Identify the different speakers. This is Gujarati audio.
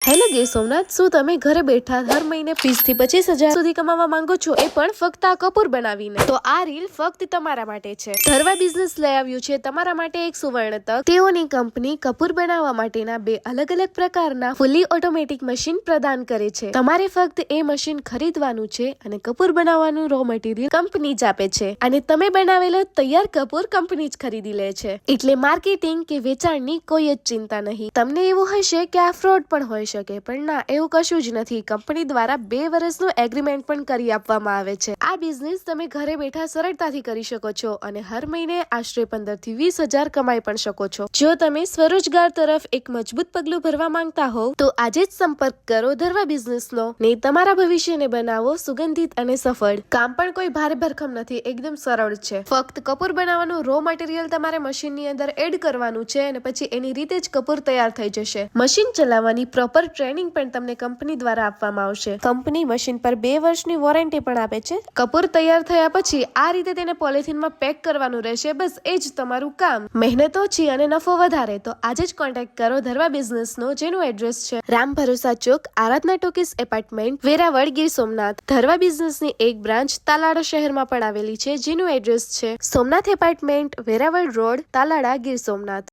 Speaker 1: હેલો ગીર સોમનાથ, શું તમે ઘરે બેઠા હર મહિને 20 થી 25,000 સુધી કમાવા માંગો છો, એ પણ ફક્ત આ કપૂર બનાવીને? તો આ રીલ ફક્ત તમારા માટે છે. ધરવા બિઝનેસ લઈ આવ્યું છે તમારા માટે એક સુવર્ણ તક. તેઓની કંપની કપૂર બનાવવા માટેના 2 અલગ અલગ પ્રકારના ફૂલી ઓટોમેટિક મશીન પ્રદાન કરે છે. તમારે ફક્ત એ મશીન ખરીદવાનું છે અને કપૂર બનાવવાનું રો મટીરિયલ કંપની જ આપે છે અને તમે બનાવેલો તૈયાર કપૂર કંપની જ ખરીદી લે છે. એટલે માર્કેટિંગ કે વેચાણની કોઈ જ ચિંતા નહીં. તમને એવું હશે કે આ ફ્રોડ પણ હોય શકે, પણ ના, એવું કશું જ નથી. કંપની દ્વારા 2 વર્ષનું એગ્રીમેન્ટ પણ કરી આપવામાં આવે છે. આ બિઝનેસ તમે ઘરે બેઠા સરળતાથી કરી શકો છો અને હર મહિને આશરે 15 થી 20,000 કમાઈ પણ શકો છો. જો તમે સ્વરોજગાર તરફ એક મજબૂત પગલું ભરવા માંગતા હોવ તો આજે જ સંપર્ક કરો ધરવા બિઝનેસનો ને તમારા ભવિષ્યને બનાવો સુગંધિત અને સફળ. કામ પણ કોઈ ભારે ભરખમ નથી, એકદમ સરળ છે. ફક્ત કપૂર બનાવવાનું રો મટીરિયલ તમારે મશીનની અંદર એડ કરવાનું છે અને પછી એની રીતે જ કપૂર તૈયાર થઈ જશે. મશીન ચલાવવાની પ્રોપર ટ્રેનિંગ પણ તમને કંપની દ્વારા આપવામાં આવશે. કંપની મશીન પર 2 વર્ષની વોરંટી પણ આપે છે. કપૂર તૈયાર થયા પછી આ રીતે તેને પોલિથીનમાં પેક કરવાનું રહેશે. બસ એ જ તમારું કામ. મહેનત ઓછી અને નફો વધારે. તો આજે જ કોન્ટેક્ટ કરો ધરવા બિઝનેસનો, જેનું એડ્રેસ છે રામ ભરોસા ચોક, આરાધના ટોકીસ એપાર્ટમેન્ટ, વેરાવળ, ગીર સોમનાથ. ધરવા બિઝનેસની એક બ્રાન્ચ તાલાળા શહેરમાં પણ આવેલી છે, જેનું એડ્રેસ છે સોમનાથ એપાર્ટમેન્ટ, વેરાવળ રોડ, તાલાળા, ગીર સોમનાથ.